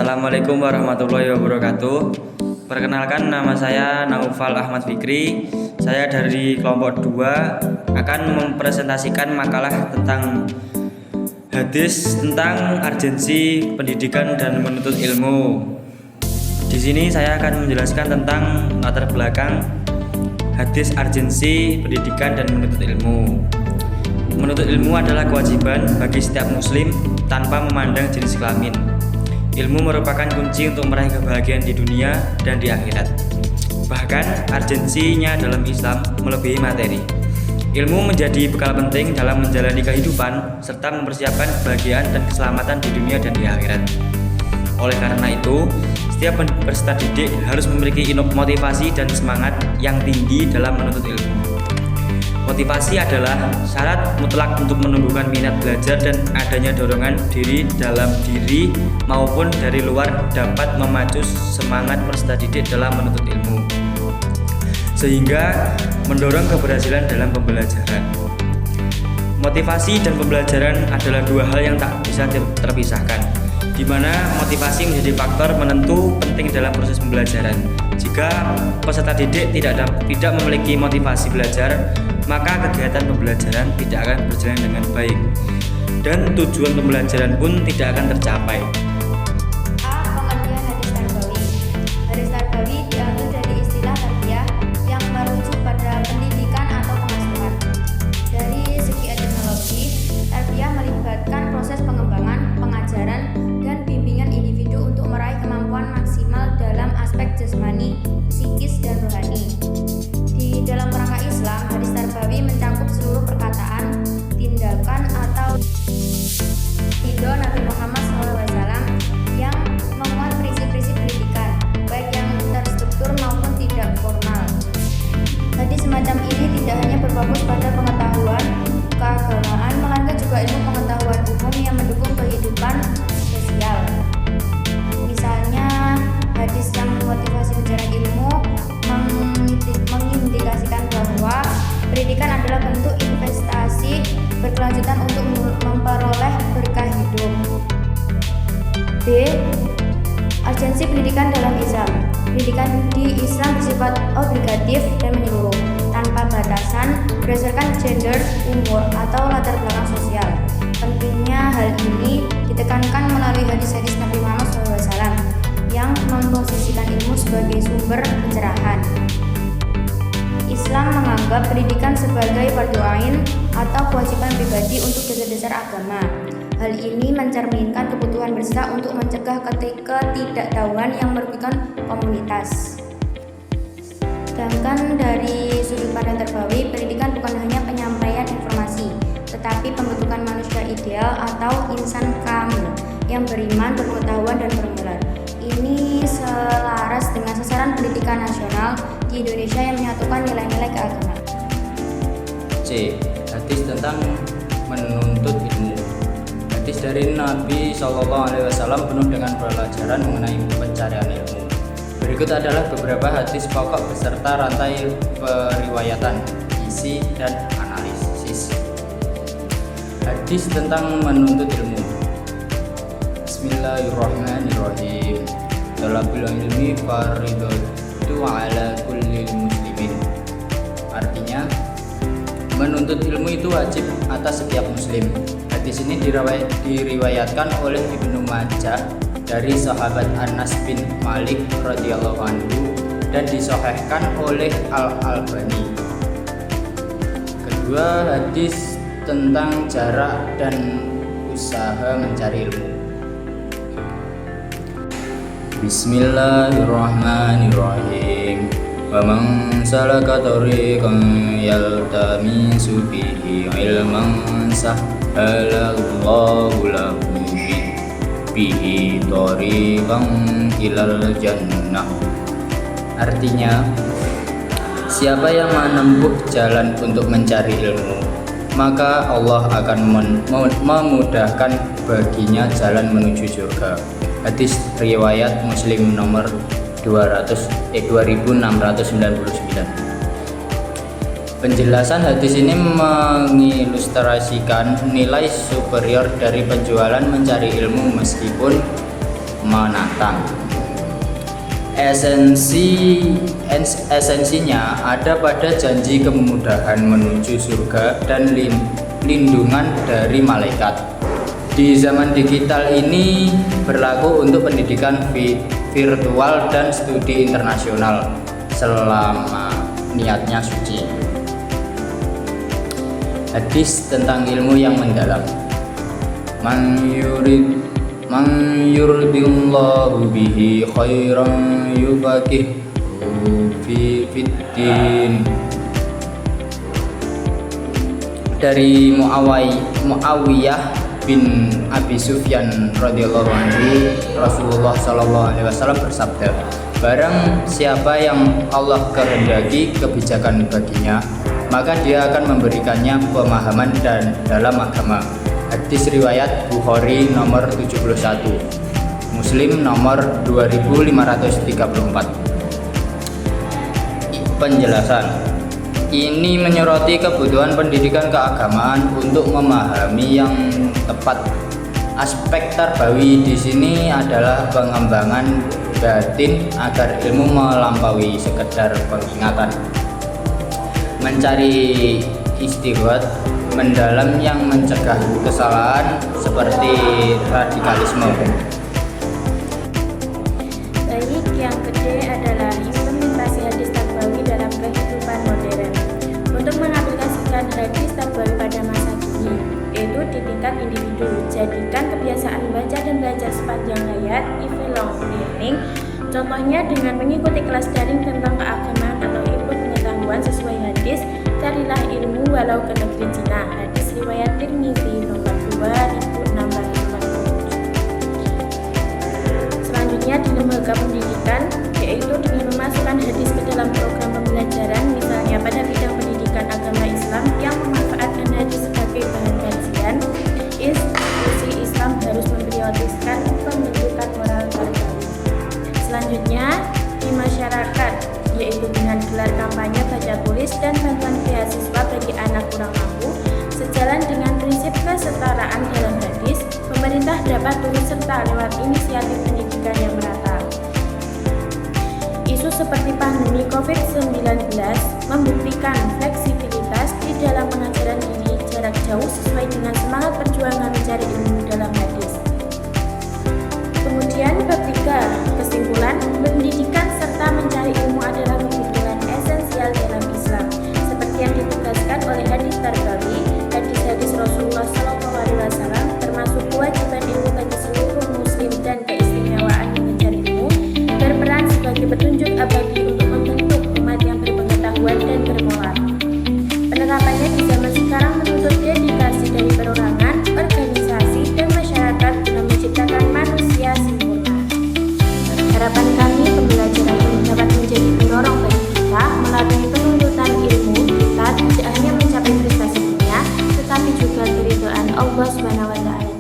Assalamualaikum warahmatullahi wabarakatuh. Perkenalkan, nama saya Naufal Ahmad Fikri. Saya dari kelompok 2 akan mempresentasikan makalah tentang hadis tentang urgensi pendidikan dan menuntut ilmu. Di sini saya akan menjelaskan tentang latar belakang hadis urgensi pendidikan dan menuntut ilmu. Menuntut ilmu adalah kewajiban bagi setiap muslim tanpa memandang jenis kelamin. Ilmu merupakan kunci untuk meraih kebahagiaan di dunia dan di akhirat. Bahkan urgensinya dalam Islam melebihi materi. Ilmu menjadi bekal penting dalam menjalani kehidupan serta mempersiapkan kebahagiaan dan keselamatan di dunia dan di akhirat. Oleh karena itu, setiap peserta didik harus memiliki motivasi dan semangat yang tinggi dalam menuntut ilmu. Motivasi adalah syarat mutlak untuk menumbuhkan minat belajar dan adanya dorongan diri dalam diri maupun dari luar dapat memacu semangat peserta didik dalam menuntut ilmu, sehingga mendorong keberhasilan dalam pembelajaran. Motivasi dan pembelajaran adalah dua hal yang tak bisa terpisahkan, di mana motivasi menjadi faktor menentu penting dalam proses pembelajaran. Jika peserta didik tidak memiliki motivasi belajar, maka kegiatan pembelajaran tidak akan berjalan dengan baik dan tujuan pembelajaran pun tidak akan tercapai. Pengertian hadis tarbawi. Hadis tarbawi diambil dari istilah tarbiyah yang merujuk pada pendidikan atau pengasuhan. Dari segi etimologi, tarbiyah melibatkan proses pengembangan, pengajaran, dan bimbingan individu untuk meraih kemampuan maksimal dalam aspek jasmani, psikis, dan rohani. Di dalam kerangka Islam, hadis tarbawi mencakup seluruh perkataan, tindakan, atau ridho Nabi Muhammad SAW yang memuat prinsip-prinsip pendidikan, baik yang terstruktur maupun tidak formal. Hadis semacam ini tidak hanya berfokus pada pengetahuan keagamaan, melainkan juga ilmu pengetahuan umum yang mendukung kehidupan sosial. Misalnya, hadis yang memotivasi pencarian ilmu mengindikasikan bahwa pendidikan adalah bentuk investasi berkelanjutan untuk memperoleh berkah hidup. B. Urgensi pendidikan dalam Islam. Pendidikan di Islam bersifat obligatif dan menyeluruh, tanpa batasan berdasarkan gender, umur, atau latar belakang sosial. Pentingnya hal ini ditekankan melalui hadis-hadis Nabi Muhammad SAW yang memposisikan ilmu sebagai sumber pencerahan. Islam menganggap pendidikan sebagai fardhu ain atau kewajiban pribadi untuk dasar-dasar agama. Hal ini mencerminkan kebutuhan bersila untuk mencegah ketidaktahuan yang merugikan komunitas. Sedangkan dari sudut pandang tarbawi, pendidikan bukan hanya penyampaian informasi, tetapi pembentukan manusia ideal atau insan kamil yang beriman, berpengetahuan, dan bermoral. Ini selaras dengan sasaran pendidikan nasional di Indonesia yang menyatukan nilai-nilai keagamaan. C. Hadis tentang menuntut ilmu. Hadis dari Nabi SAW penuh dengan pelajaran mengenai pencarian ilmu. Berikut adalah beberapa hadis pokok beserta rantai periwayatan, isi, dan analisis. Hadis tentang menuntut ilmu. Bismillahirrahmanirrahim. Talabul ilmi faridatu ala kulli muslimin. Artinya, menuntut ilmu itu wajib atas setiap muslim. Hadis ini diriwayatkan oleh Ibnu Majah dari sahabat Anas bin Malik radhiyallahu anhu dan disahihkan oleh Al-Albani. Kedua, hadis tentang jarak dan usaha mencari ilmu. Bismillahirrahmanirrahim. Wa man salaka tariqan yaltamisu fihi ilman sahhalallahu lahu bihi tariqan ilal jannah. Artinya, siapa yang menempuh jalan untuk mencari ilmu, maka Allah akan memudahkan baginya jalan menuju surga. Hadis riwayat Muslim nomor 2699. Penjelasan hadis ini mengilustrasikan nilai superior dari penjualan mencari ilmu meskipun menantang. Esensinya ada pada janji kemudahan menuju surga dan lindungan dari malaikat. Di zaman digital ini berlaku untuk pendidikan virtual dan studi internasional selama niatnya suci. Hadis tentang ilmu yang mendalam. Man yuridillahu bihi khairan yufaqihu fiddin. Dari Muawiyah bin Abi Sufyan radhiyallahu anhu, Rasulullah sallallahu alaihi wasallam bersabda, barang siapa yang Allah kehendaki kebijakan baginya, maka dia akan memberikannya pemahaman dan dalam agama. Hadis riwayat Bukhari nomor 71, Muslim nomor 2534. Penjelasan ini menyoroti kebutuhan pendidikan keagamaan untuk memahami yang tepat. Aspek tarbawi di sini adalah pengembangan batin agar ilmu melampaui sekedar pengingatan, mencari istighat mendalam yang mencegah kesalahan seperti radikalisme. Baik, yang kedua adalah implementasi hadis tarbawi dalam kehidupan modern. Untuk mengaplikasikan hadis tarbawi pada masa kini, yaitu di tingkat individu, jadikan kebiasaan membaca dan belajar sepanjang hayat, lifelong learning. Contohnya dengan mengikuti kelas daring tentang keagamaan atau ilmu pengetahuan sesuai hadis. Carilah ilmu walau ke negeri Cina. Hadis riwayat Tirmizi nomor 2647. Selanjutnya di lembaga pendidikan, yaitu dengan memasukkan hadis ke dalam program pembelajaran, misalnya pada bidang pendidikan agama Islam yang memanfaatkan hadis sebagai bahan kajian. Institusi Islam harus memprioritaskan pembentukan moral tarbawi. Selanjutnya di masyarakat, yaitu dengan gelar kampanye baca tulis dan bantuan beasiswa bagi anak kurang mampu. Sejalan dengan prinsip kesetaraan dalam hadis, pemerintah dapat turut serta lewat inisiatif pendidikan yang merata. Isu seperti pandemi COVID-19 membuktikan fleksibilitas di dalam pengajaran diri jarak jauh sesuai dengan semangat perjuangan mencari ilmu dalam hadis. Kemudian bab 3, kesimpulan, pendidikan serta mencari ilmu adalah kebutuhan esensial dalam Islam, seperti yang ditegaskan oleh hadis tarbawi. Hadis-hadis Rasulullah SAW termasuk kewajiban ilmu bagi seluruh muslim dan keistimewaan mengejar ilmu berperan sebagai petunjuk abadi untuk membentuk umat yang berpengetahuan dan bermoral. Penerapannya di zaman sekarang menuntut dedikasi dari perorangan, organisasi, dan masyarakat dalam menciptakan manusia sempurna. Harapan kami, pembelajaran ini dapat menjadi pendorong bagi kita melalui penuntutan ilmu. Kita tidak hanya mencapai prestasi dunia, tetapi juga keridhaan Allah SWT.